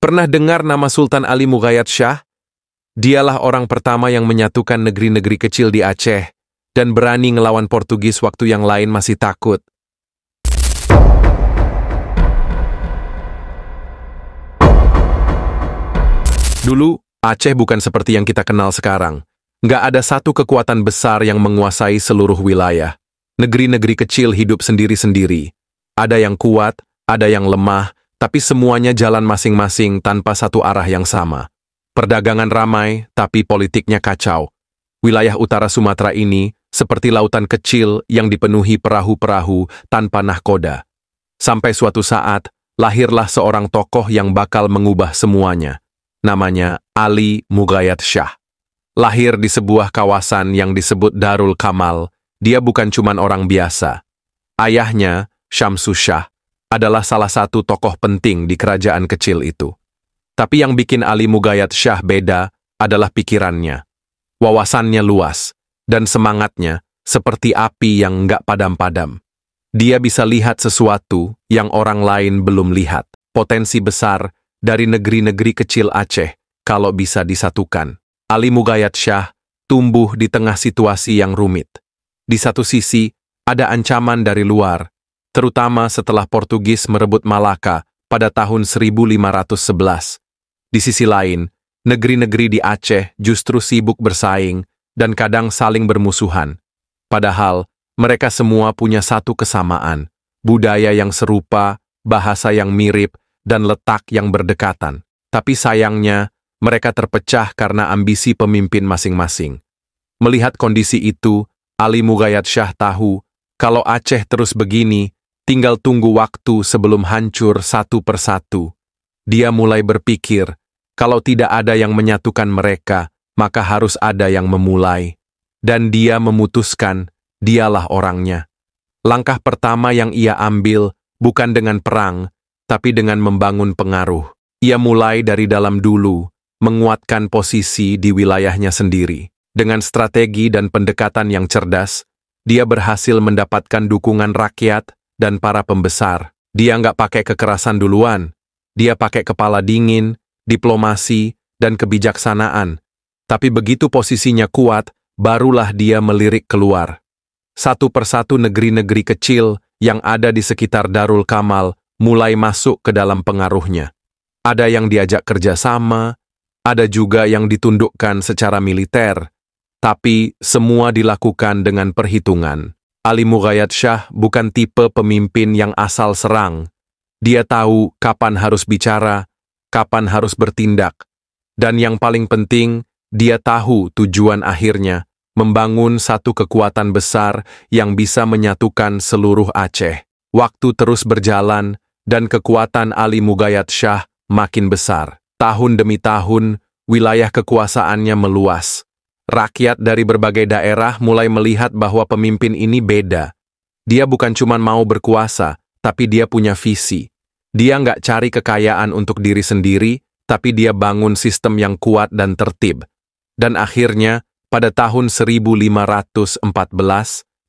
Pernah dengar nama Sultan Ali Mughayat Shah? Dialah orang pertama yang menyatukan negeri-negeri kecil di Aceh dan berani ngelawan Portugis waktu yang lain masih takut. Dulu, Aceh bukan seperti yang kita kenal sekarang. Nggak ada satu kekuatan besar yang menguasai seluruh wilayah. Negeri-negeri kecil hidup sendiri-sendiri. Ada yang kuat, ada yang lemah, tapi semuanya jalan masing-masing tanpa satu arah yang sama. Perdagangan ramai, tapi politiknya kacau. Wilayah utara Sumatera ini seperti lautan kecil yang dipenuhi perahu-perahu tanpa nahkoda. Sampai suatu saat, lahirlah seorang tokoh yang bakal mengubah semuanya. Namanya Ali Mughayat Shah. Lahir di sebuah kawasan yang disebut Darul Kamal, dia bukan cuma orang biasa. Ayahnya, Syamsus Shah, adalah salah satu tokoh penting di kerajaan kecil itu. Tapi yang bikin Ali Mughayat Shah beda adalah pikirannya. Wawasannya luas, dan semangatnya seperti api yang nggak padam-padam. Dia bisa lihat sesuatu yang orang lain belum lihat. Potensi besar dari negeri-negeri kecil Aceh kalau bisa disatukan. Ali Mughayat Shah tumbuh di tengah situasi yang rumit. Di satu sisi, ada ancaman dari luar, terutama setelah Portugis merebut Malaka pada tahun 1511. Di sisi lain, negeri-negeri di Aceh justru sibuk bersaing dan kadang saling bermusuhan. Padahal, mereka semua punya satu kesamaan, budaya yang serupa, bahasa yang mirip, dan letak yang berdekatan. Tapi sayangnya, mereka terpecah karena ambisi pemimpin masing-masing. Melihat kondisi itu, Ali Mughayat Shah tahu, kalau Aceh terus begini, tinggal tunggu waktu sebelum hancur satu persatu. Dia mulai berpikir, kalau tidak ada yang menyatukan mereka, maka harus ada yang memulai. Dan dia memutuskan, dialah orangnya. Langkah pertama yang ia ambil, bukan dengan perang, tapi dengan membangun pengaruh. Ia mulai dari dalam dulu, menguatkan posisi di wilayahnya sendiri. Dengan strategi dan pendekatan yang cerdas, dia berhasil mendapatkan dukungan rakyat dan para pembesar. Dia nggak pakai kekerasan duluan. Dia pakai kepala dingin, diplomasi, dan kebijaksanaan. Tapi begitu posisinya kuat, barulah dia melirik keluar. Satu persatu negeri-negeri kecil yang ada di sekitar Darul Kamal mulai masuk ke dalam pengaruhnya. Ada yang diajak kerjasama, ada juga yang ditundukkan secara militer, tapi semua dilakukan dengan perhitungan. Ali Mughayat Shah bukan tipe pemimpin yang asal serang. Dia tahu kapan harus bicara, kapan harus bertindak. Dan yang paling penting, dia tahu tujuan akhirnya, membangun satu kekuatan besar yang bisa menyatukan seluruh Aceh. Waktu terus berjalan, dan kekuatan Ali Mughayat Shah makin besar. Tahun demi tahun, wilayah kekuasaannya meluas. Rakyat dari berbagai daerah mulai melihat bahwa pemimpin ini beda. Dia bukan cuma mau berkuasa, tapi dia punya visi. Dia nggak cari kekayaan untuk diri sendiri, tapi dia bangun sistem yang kuat dan tertib. Dan akhirnya, pada tahun 1514,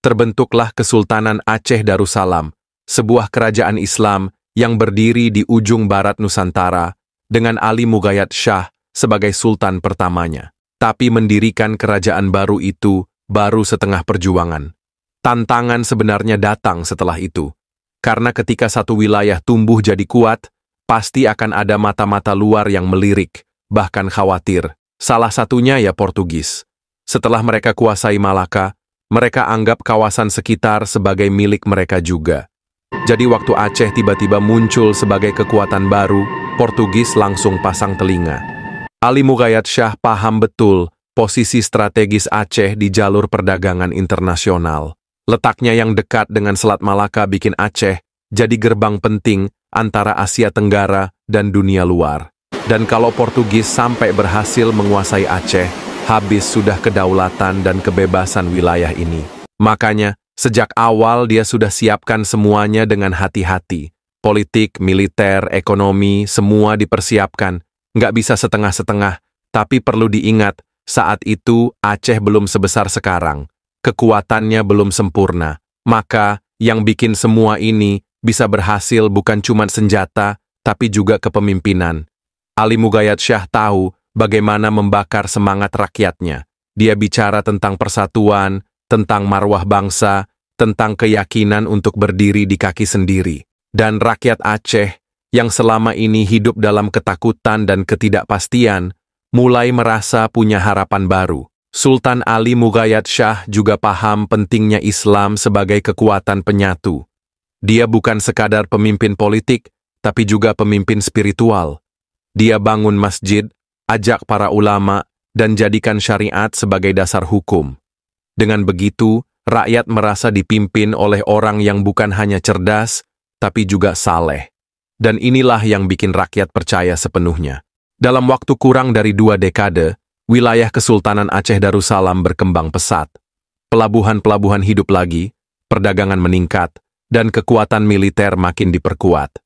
terbentuklah Kesultanan Aceh Darussalam, sebuah kerajaan Islam yang berdiri di ujung barat Nusantara, dengan Ali Mughayat Shah sebagai sultan pertamanya. Tapi mendirikan kerajaan baru itu baru setengah perjuangan. Tantangan sebenarnya datang setelah itu. Karena ketika satu wilayah tumbuh jadi kuat, pasti akan ada mata-mata luar yang melirik, bahkan khawatir. Salah satunya ya Portugis. Setelah mereka kuasai Malaka, mereka anggap kawasan sekitar sebagai milik mereka juga. Jadi waktu Aceh tiba-tiba muncul sebagai kekuatan baru, Portugis langsung pasang telinga. Ali Mughayat Shah paham betul posisi strategis Aceh di jalur perdagangan internasional. Letaknya yang dekat dengan Selat Malaka bikin Aceh jadi gerbang penting antara Asia Tenggara dan dunia luar. Dan kalau Portugis sampai berhasil menguasai Aceh, habis sudah kedaulatan dan kebebasan wilayah ini. Makanya, sejak awal dia sudah siapkan semuanya dengan hati-hati. Politik, militer, ekonomi, semua dipersiapkan. Nggak bisa setengah-setengah, tapi perlu diingat, saat itu Aceh belum sebesar sekarang. Kekuatannya belum sempurna. Maka, yang bikin semua ini bisa berhasil bukan cuma senjata, tapi juga kepemimpinan. Ali Mughayat Shah tahu bagaimana membakar semangat rakyatnya. Dia bicara tentang persatuan, tentang marwah bangsa, tentang keyakinan untuk berdiri di kaki sendiri. Dan rakyat Aceh yang selama ini hidup dalam ketakutan dan ketidakpastian, mulai merasa punya harapan baru. Sultan Ali Mughayat Shah juga paham pentingnya Islam sebagai kekuatan penyatu. Dia bukan sekadar pemimpin politik, tapi juga pemimpin spiritual. Dia bangun masjid, ajak para ulama, dan jadikan syariat sebagai dasar hukum. Dengan begitu, rakyat merasa dipimpin oleh orang yang bukan hanya cerdas, tapi juga saleh. Dan inilah yang bikin rakyat percaya sepenuhnya. Dalam waktu kurang dari 2 dekade, wilayah Kesultanan Aceh Darussalam berkembang pesat. Pelabuhan-pelabuhan hidup lagi, perdagangan meningkat, dan kekuatan militer makin diperkuat.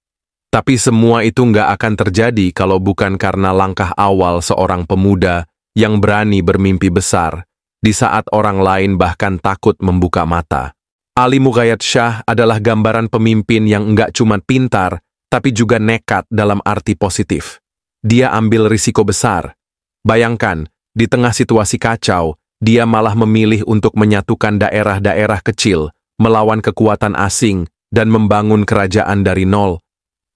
Tapi semua itu nggak akan terjadi kalau bukan karena langkah awal seorang pemuda yang berani bermimpi besar, di saat orang lain bahkan takut membuka mata. Ali Mughayat Shah adalah gambaran pemimpin yang nggak cuma pintar, tapi juga nekat dalam arti positif. Dia ambil risiko besar. Bayangkan, di tengah situasi kacau, dia malah memilih untuk menyatukan daerah-daerah kecil, melawan kekuatan asing, dan membangun kerajaan dari nol.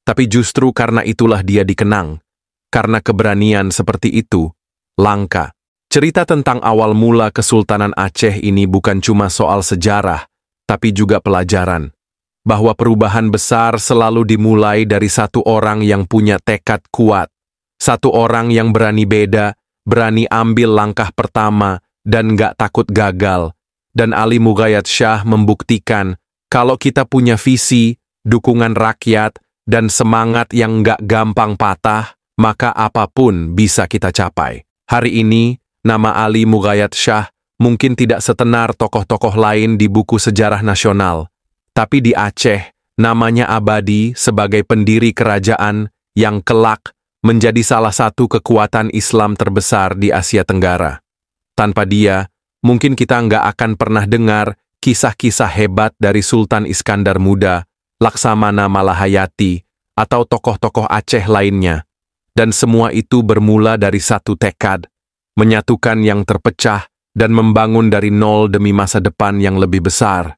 Tapi justru karena itulah dia dikenang. Karena keberanian seperti itu, langka. Cerita tentang awal mula Kesultanan Aceh ini bukan cuma soal sejarah, tapi juga pelajaran. Bahwa perubahan besar selalu dimulai dari satu orang yang punya tekad kuat. Satu orang yang berani beda, berani ambil langkah pertama, dan nggak takut gagal. Dan Ali Mughayat Shah membuktikan, kalau kita punya visi, dukungan rakyat, dan semangat yang nggak gampang patah, maka apapun bisa kita capai. Hari ini, nama Ali Mughayat Shah mungkin tidak setenar tokoh-tokoh lain di buku sejarah nasional, tapi di Aceh, namanya abadi sebagai pendiri kerajaan yang kelak menjadi salah satu kekuatan Islam terbesar di Asia Tenggara. Tanpa dia, mungkin kita nggak akan pernah dengar kisah-kisah hebat dari Sultan Iskandar Muda, Laksamana Malahayati, atau tokoh-tokoh Aceh lainnya. Dan semua itu bermula dari satu tekad, menyatukan yang terpecah dan membangun dari nol demi masa depan yang lebih besar.